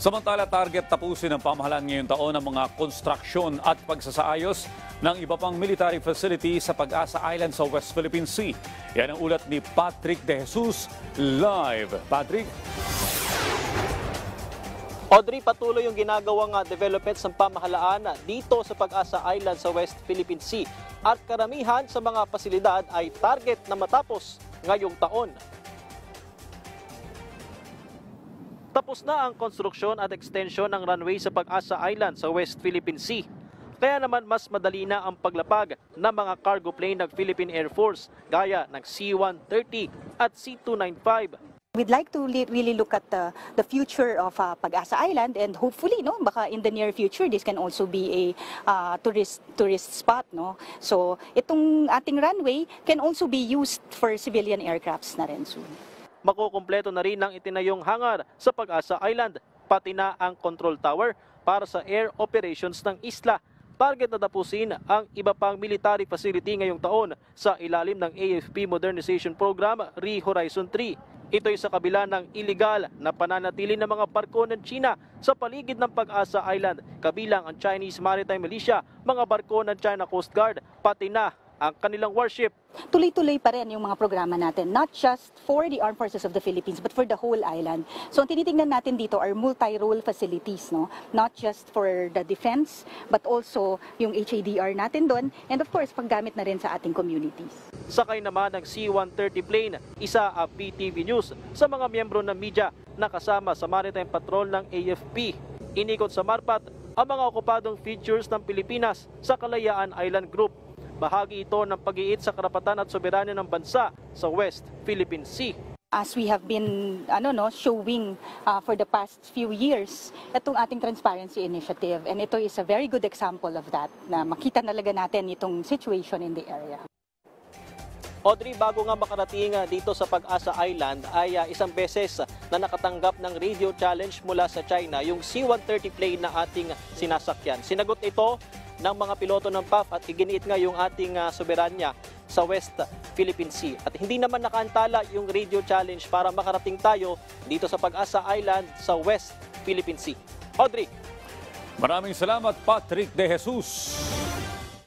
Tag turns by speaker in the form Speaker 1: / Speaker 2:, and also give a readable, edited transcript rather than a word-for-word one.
Speaker 1: Samantala, target tapusin ng pamahalaan ngayong taon ang mga konstruksyon at pagsasaayos ng iba pang military facility sa Pag-asa Island sa West Philippine Sea. Yan ang ulat ni Patrick De Jesus live. Patrick?
Speaker 2: Audrey, patuloy yung ginagawang developments ng pamahalaan dito sa Pag-asa Island sa West Philippine Sea. At karamihan sa mga pasilidad ay target na matapos ngayong taon. Tapos na ang konstruksyon at extension ng runway sa Pag-asa Island sa West Philippine Sea. Kaya naman mas madali na ang paglapag ng mga cargo plane ng Philippine Air Force gaya ng C-130 at C-295.
Speaker 3: We'd like to really look at the future of Pag-asa Island, and hopefully, no, baka in the near future this can also be a tourist spot, no. So itong ating runway can also be used for civilian aircrafts na rin soon.
Speaker 2: Makukumpleto na rin ang itinayong hangar sa Pag-asa Island, pati na ang control tower para sa air operations ng isla. Target na tapusin ang iba pang military facility ngayong taon sa ilalim ng AFP Modernization Program Re-Horizon 3. Ito'y sa kabila ng iligal na pananatili ng mga barko ng China sa paligid ng Pag-asa Island, kabilang ang Chinese Maritime Militia, mga barko ng China Coast Guard, pati na ang kanilang warship.
Speaker 3: Tuloy-tuloy pa rin yung mga programa natin, not just for the Armed Forces of the Philippines, but for the whole island. So ang tinitingnan natin dito are multi-role facilities, no? Not just for the defense, but also yung HADR natin doon, and of course, paggamit na rin sa ating communities.
Speaker 2: Sakay naman ng C-130 plane, isa ang PTV News sa mga miyembro ng media na kasama sa Maritime Patrol ng AFP. Inikot sa Marpat ang mga okupadong features ng Pilipinas sa Kalayaan Island Group. Bahagi ito ng pag-iit sa karapatan at soberanya ng bansa sa West Philippine Sea.
Speaker 3: As we have been showing for the past few years, itong ating transparency initiative, and ito is a very good example of that, na makita talaga natin itong situation in the area.
Speaker 2: Audrey, bago nga makarating dito sa Pag-asa Island ay isang beses na nakatanggap ng radio challenge mula sa China, yung C-130 plane na ating sinasakyan. Sinagot ito ng mga piloto ng PAF at iginiit nga yung ating soberanya sa West Philippine Sea. At hindi naman nakaantala yung radio challenge para makarating tayo dito sa Pag-asa Island sa West Philippine Sea. Audrey.
Speaker 1: Maraming salamat, Patrick De Jesus.